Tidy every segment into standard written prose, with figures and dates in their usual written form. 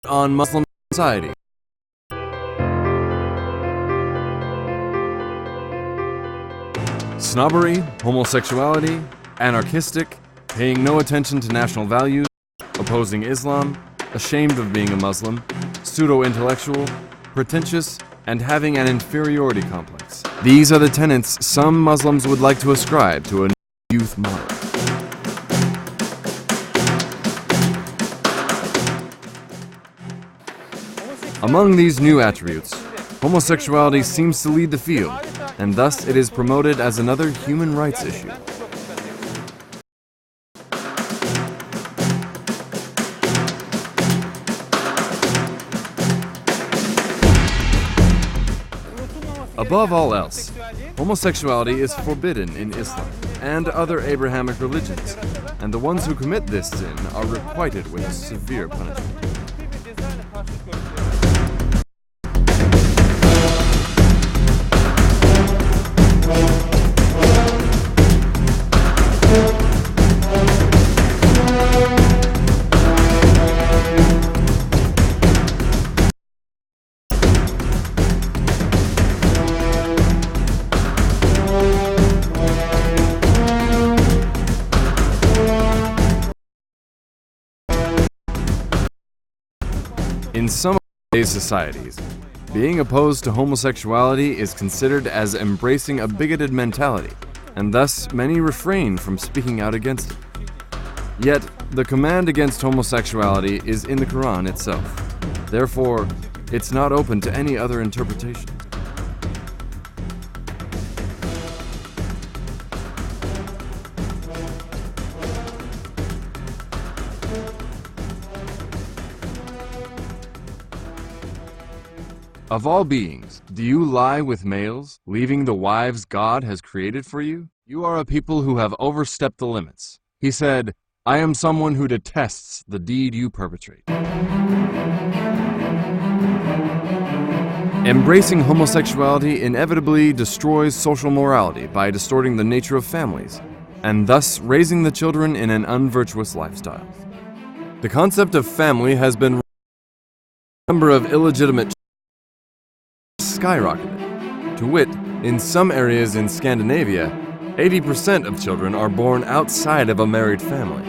on Muslim society. Snobbery, homosexuality, anarchistic, paying no attention to national values, opposing Islam, ashamed of being a Muslim, pseudo-intellectual, pretentious, and having an inferiority complex. These are the tenets some Muslims would like to ascribe to a youth model. Among these new attributes, homosexuality seems to lead the field, and thus it is promoted as another human rights issue. Above all else, homosexuality is forbidden in Islam and other Abrahamic religions, and the ones who commit this sin are requited with severe punishment. In some of today's societies, being opposed to homosexuality is considered as embracing a bigoted mentality, and thus many refrain from speaking out against it. Yet, the command against homosexuality is in the Qur'an itself. Therefore, it's not open to any other interpretation. Of all beings, do you lie with males, leaving the wives God has created for you? You are a people who have overstepped the limits. He said, I am someone who detests the deed you perpetrate. Embracing homosexuality inevitably destroys social morality by distorting the nature of families, and thus raising the children in an unvirtuous lifestyle. The concept of family has been the number of illegitimate skyrocketed. To wit, in some areas in Scandinavia, 80% of children are born outside of a married family.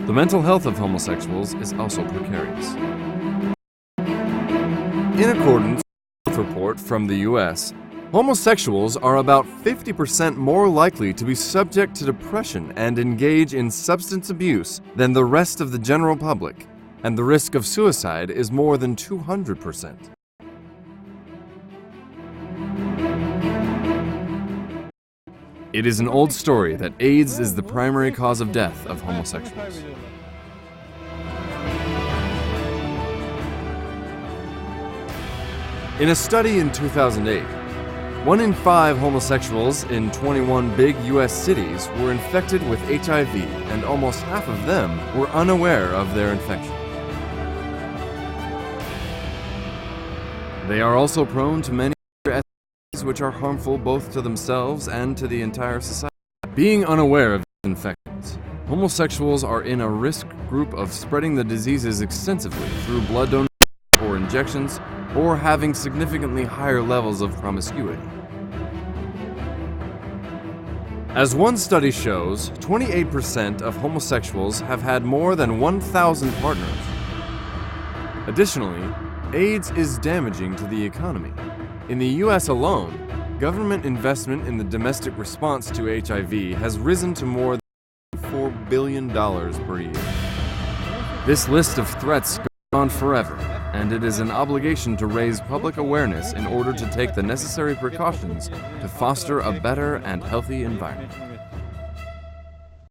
The mental health of homosexuals is also precarious. In accordance with a report from the US, homosexuals are about 50% more likely to be subject to depression and engage in substance abuse than the rest of the general public, and the risk of suicide is more than 200%. It is an old story that AIDS is the primary cause of death of homosexuals. In a study in 2008, 1 in 5 homosexuals in 21 big US cities were infected with HIV, and almost half of them were unaware of their infection. They are also prone to many other STIs which are harmful both to themselves and to the entire society. Being unaware of these infections, homosexuals are in a risk group of spreading the diseases extensively through blood donation or injections, or having significantly higher levels of promiscuity. As one study shows, 28% of homosexuals have had more than 1,000 partners. Additionally, AIDS is damaging to the economy. In the US alone, government investment in the domestic response to HIV has risen to more than $4 billion per year. This list of threats goes on forever, and it is an obligation to raise public awareness in order to take the necessary precautions to foster a better and healthy environment.